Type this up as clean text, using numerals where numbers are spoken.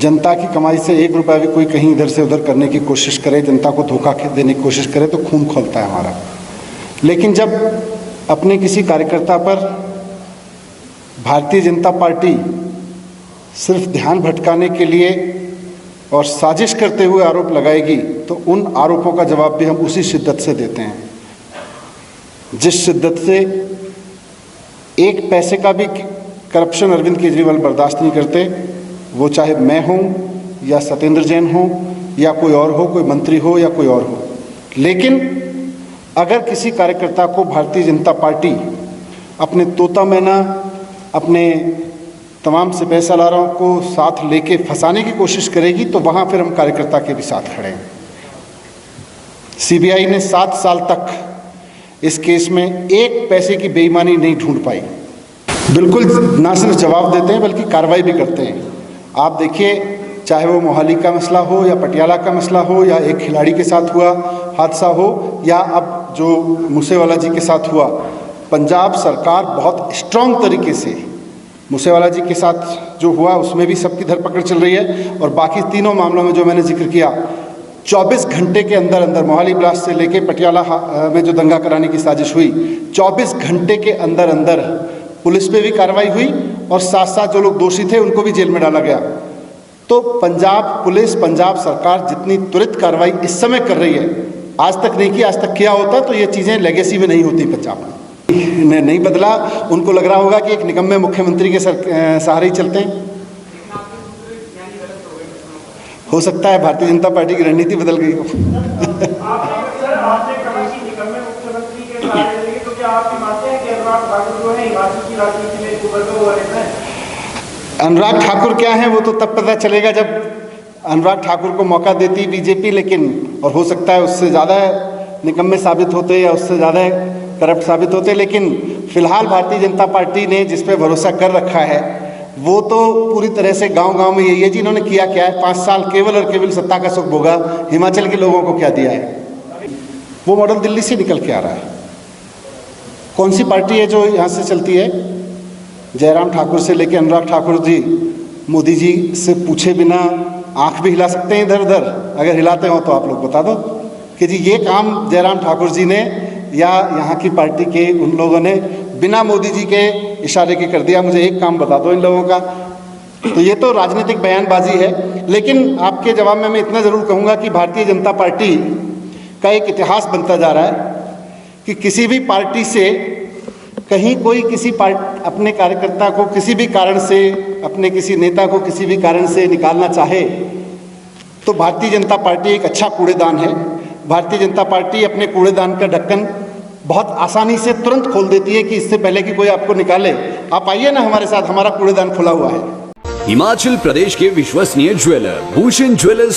जनता की कमाई से 1 रुपया भी कोई कहीं इधर से उधर करने की कोशिश करे, जनता को धोखा देने की कोशिश करे तो खून खौलता है हमारा। लेकिन जब अपने किसी कार्यकर्ता पर भारतीय जनता पार्टी सिर्फ ध्यान भटकाने के लिए और साजिश करते हुए आरोप लगाएगी तो उन आरोपों का जवाब भी हम उसी शिद्दत से देते हैं जिस शिद्दत से एक पैसे का भी करप्शन अरविंद केजरीवाल बर्दाश्त नहीं करते, वो चाहे मैं हूँ या सत्येंद्र जैन हो या कोई और हो, कोई मंत्री हो या कोई और हो। लेकिन अगर किसी कार्यकर्ता को भारतीय जनता पार्टी अपने तोता मैना, अपने तमाम सिपह सालारों को साथ लेके फंसाने की कोशिश करेगी तो वहाँ फिर हम कार्यकर्ता के भी साथ खड़े हैं। सीबीआई ने 7 साल तक इस केस में एक पैसे की बेईमानी नहीं ढूंढ पाई। बिल्कुल ना सिर्फ जवाब देते हैं बल्कि कार्रवाई भी करते हैं। आप देखिए, चाहे वो मोहाली का मसला हो या पटियाला का मसला हो या एक खिलाड़ी के साथ हुआ हादसा हो या अब जो मूसेवाला जी के साथ हुआ, पंजाब सरकार बहुत स्ट्रांग तरीके से मूसेवाला जी के साथ जो हुआ उसमें भी सबकी धरपकड़ चल रही है और बाकी तीनों मामलों में जो मैंने जिक्र किया 24 घंटे के अंदर अंदर मोहाली ब्लास्ट से लेके पटियाला में जो दंगा कराने की साजिश हुई 24 घंटे के अंदर अंदर पुलिस पे भी कार्रवाई हुई और साथ साथ जो लोग दोषी थे उनको भी जेल में डाला गया। तो पंजाब पुलिस, पंजाब सरकार जितनी त्वरित कार्रवाई इस समय कर रही है, आज तक नहीं की, आज तक किया होता तो ये चीज़ें लेगेसी में नहीं होती। पंजाब ने नहीं बदला, उनको लग रहा होगा कि एक निकम्मे मुख्यमंत्री के सहारे ही चलते हैं। हो सकता है भारतीय जनता पार्टी की रणनीति बदल गई हो। अनुराग ठाकुर क्या है वो तो तब पता चलेगा जब अनुराग ठाकुर को मौका देती बीजेपी, लेकिन और हो सकता है उससे ज़्यादा निकम्मे साबित होते या उससे ज़्यादा करप्ट साबित होते। लेकिन फिलहाल भारतीय जनता पार्टी ने जिस पे भरोसा कर रखा है वो तो पूरी तरह से गांव-गांव में यही है। जिन्होंने किया क्या है, 5 साल केवल और केवल सत्ता का सुख भोगा, हिमाचल के लोगों को क्या दिया है, वो मॉडल दिल्ली से निकल के आ रहा है। कौन सी पार्टी है जो यहाँ से चलती है? जयराम ठाकुर से लेकर अनुराग ठाकुर जी मोदी जी से पूछे बिना आंख भी हिला सकते हैं इधर उधर। अगर हिलाते हो तो आप लोग बता दो कि जी ये काम जयराम ठाकुर जी ने या यहाँ की पार्टी के उन लोगों ने बिना मोदी जी के इशारे के कर दिया। मुझे एक काम बता दो इन लोगों का। तो ये तो राजनीतिक बयानबाजी है। लेकिन आपके जवाब में मैं इतना ज़रूर कहूँगा कि भारतीय जनता पार्टी का एक इतिहास बनता जा रहा है कि किसी भी पार्टी से कहीं कोई किसी अपने कार्यकर्ता को किसी भी कारण से, अपने किसी नेता को किसी भी कारण से निकालना चाहे तो भारतीय जनता पार्टी एक अच्छा कूड़ेदान है। भारतीय जनता पार्टी अपने कूड़ेदान का ढक्कन बहुत आसानी से तुरंत खोल देती है कि इससे पहले कि कोई आपको निकाले, आप आइए ना हमारे साथ, हमारा कूड़ेदान खुला हुआ है। हिमाचल प्रदेश के विश्वसनीय ज्वेलर भूषण ज्वेलर्स